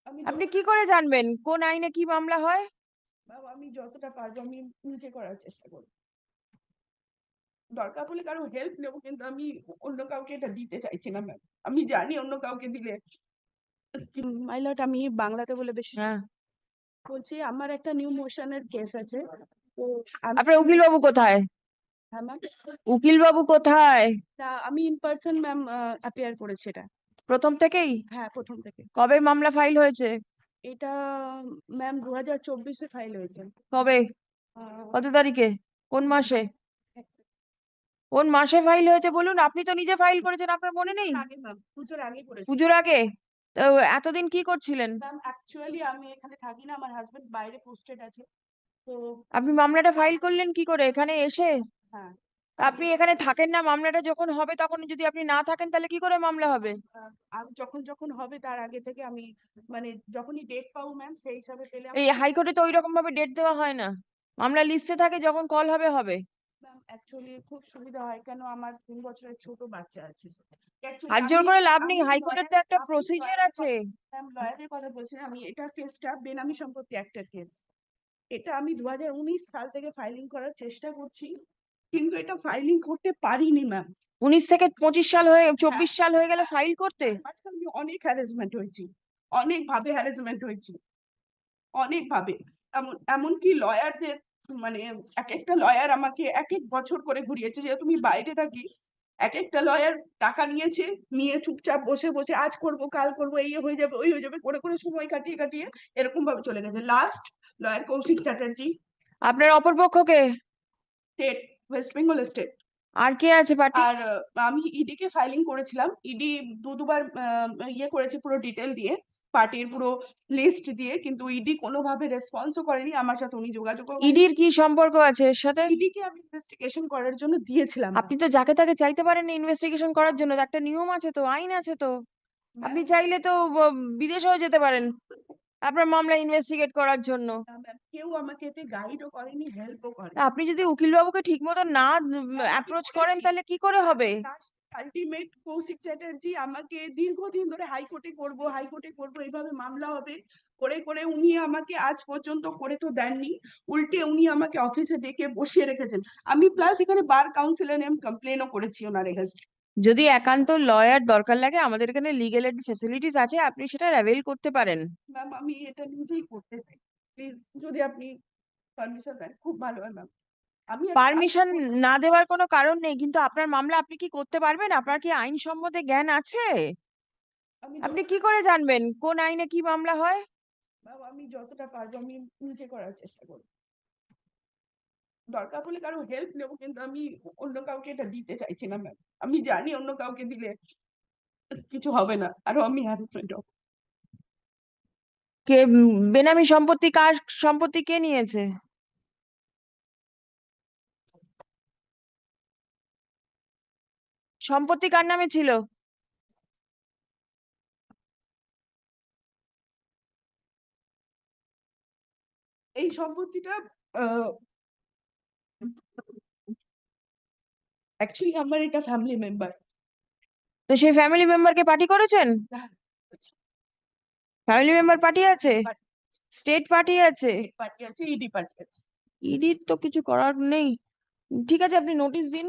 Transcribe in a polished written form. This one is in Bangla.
আমি আপনি কি করে জানবেন কোন আইনে কি মামলা হয়? আমি যতটা পারবো আমি নিজে করার চেষ্টা করবো। দরকার হলে কারো হেল্প নেবো, কিন্তু আমি অন্য কাউকে এটা দিতে চাইছি না ম্যাম। আমি জানি অন্য কাউকে দিলে মাইলট আমি বাংলাতে বলে বেশি হ্যাঁ, বলছি। আমার একটা নিউ মোশনের কেস আছে, তো আপনার উকিল বাবু কোথায়? হ্যাঁ ম্যাম, উকিল বাবু কোথায়? আমি ইন পার্সন ম্যাম অ্যাপিয়ার করেছি এটা। প্রথম থেকেই? হ্যাঁ, প্রথম থেকে। কবে মামলা ফাইল হয়েছে? এটা ম্যাম 2024-এ ফাইল হয়েছে। কবে? আহ, কত তারিখে? কোন মাসে? কোন মাসে ফাইল হয়েছে বলুন? আপনি তো নিজে ফাইল করেছেন, আপনার মনে নেই? পুজোর আগে ম্যাম, পুজোর আগে করেছি। পুজোর আগে? তো এতদিন কি করছিলেন? ম্যাম অ্যাকচুয়ালি আমি এখানে থাকি না, আমার হাজবেন্ড বাইরে পোস্টেড আছে, তো আপনি মামলাটা ফাইল করলেন কি করে এখানে এসে? হ্যাঁ। আপনি এখানে থাকেন না, মামলাটা যখন হবে তখন যদি আপনি না থাকেন তাহলে কি করে মামলা হবে? আমি যখন যখন হবে তার আগে থেকে আমি, মানে যখনই ডেট পাবো ম্যাম সেই হিসাবে পেলে এই হাইকোর্টে তো ওই রকম ভাবে ডেট দেওয়া হয় না, মামলা লিস্টে থাকে, যখন কল হবে হবে। ম্যাম অ্যাকচুয়ালি খুব সুবিধা হয়, কেন আমার 3 বছরের ছোট বাচ্চা আছে। অ্যাকচুয়ালি হাত জোর আমি করে লাভ নেই, আমি হাইকোর্টের লয়ার, তো একটা আমি প্রসিজার লয়ারের আছে। ম্যাম লয়ারের কথা বলছি না, আমি এটা কেসটা বেনামি সম্পত্তি একটার কেস। এটা আমি 2019 সাল থেকে ফাইলিং করার চেষ্টা করছি, কিন্তু এটা ফাইলিং করতে পারিনি ম্যাম। 19 থেকে 25 সাল হয়ে হ্যাঁ, 24 সাল হয়ে গেল ফাইল করতে? মাঝখানে আমি অনেক হ্যারাসমেন্ট হয়েছি, অনেক ভাবে হ্যারাসমেন্ট হয়েছি, অনেক ভাবে। এমনকি লয়ারদের, মানে এক একটা লয়ার আমাকে এক এক বছর করে ঘুরিয়েছে, যেহেতু তুমি বাইরে থাকি। এক একটা লয়ার টাকা নিয়েছে, নিয়ে চুপচাপ বসে বসে আজ করব কাল করব, এই হয়ে যাবে ওই হয়ে যাবে করে করে সময় কাটিয়ে কাটিয়ে এরকম ভাবে চলে গেছে। লাস্ট লয়ার কৌশিক চ্যাটার্জি, আপনার অপরপক্ষকে? State, West Bengal state. আর কে আছে পার্টি? আর আমি ইডি কে ফাইলিং করেছিলাম, ইডি দুবার ইয়ে করেছে পুরো ডিটেল দিয়ে, পার্টির পুরো লিস্ট দিয়ে, কিন্তু ইডি কোনোভাবে রেসপন্সও করেনি আমার সাথে, উনি যোগাযোগও করেনি। ইডির কি সম্পর্ক আছে এর সাথে? ইডি কে আমি ইনভেস্টিগেশন করার জন্য দিয়েছিলাম আপনি তো যাকে তাকে চাইতে পারেন ইনভেস্টিগেশন করার জন্য, একটা নিয়ম আছে তো, আইন আছে তো। আপনি ম্যাম। চাইলে তো বিদেশেও যেতে পারেন আপনার মামলা ইনভেস্টিগেট করার জন্য। ম্যাম কেউ আমাকে এতে গাইডও করেনি, হেল্পও তা করেনি। আপনি যদি উকিল বাবুকে ঠিক মতো না ম্যাম আমি অ্যাপ্রোচ করেন করেছি, তাহলে কি করে হবে? আলটিমেট কৌশিক চ্যাটার্জি আমাকে দীর্ঘদিন ধরে হাইকোর্টে করব হাইকোর্টে করব এইভাবে মামলা হবে করে করে উনি আমাকে আজ পর্যন্ত করে তো দেননি, উল্টে উনি আমাকে অফিসে ডেকে বসিয়ে রেখেছেন। আমি প্লাস এখানে বার কাউন্সিলে নেম কমপ্লেনও করেছি ওনার এগেনস্ট। যদি একান্ত লয়ার দরকার লাগে, আমাদের এখানে লিগ্যাল এড ফেসিলিটিস আছে, আপনি সেটা অ্যাভেল করতে পারেন। ম্যাম আমি এটা নিজেই করতে চাই, প্লিজ যদি আপনি পারমিশন দেন খুব ভালো হয় ম্যাম। আমি একটা কাজ পারমিশন করবো। না দেওয়ার কোনো কারণ নেই, কিন্তু আপনার মামলা আপনি কি করতে পারবেন? আপনার কি আইন সম্বন্ধে জ্ঞান আছে? আমি আপনি কি করে জানবেন কোন আইনে কি মামলা হয়? ম্যাম আমি যতটা পারবো আমি নিজে করার চেষ্টা করবো। দরকার হলে কারো হেল্প নেবো, কিন্তু আমি অন্য কাউকে এটা দিতে চাইছি না ম্যাম। আমি জানি অন্য কাউকে দিলে কিছু হবে না, আরো আমি হ্যারাসমেন্ট হবো। কে বেনামি সম্পত্তি, কার সম্পত্তি কে নিয়েছে? সম্পত্তি কার নামে ছিল? এই সম্পত্তিটা অ্যাকচুয়ালি আমার এটা ফ্যামিলি মেম্বার। তো সেই ফ্যামিলি মেম্বারকে পার্টি করেছেন? ফ্যামিলি মেম্বার পার্টি আছে? স্টেট পার্টি আছে? পার্টি আছে, ইডি পার্টি আছে। ইডির তো কিছু করার নেই। ঠিক আছে, আপনি নোটিশ দিন।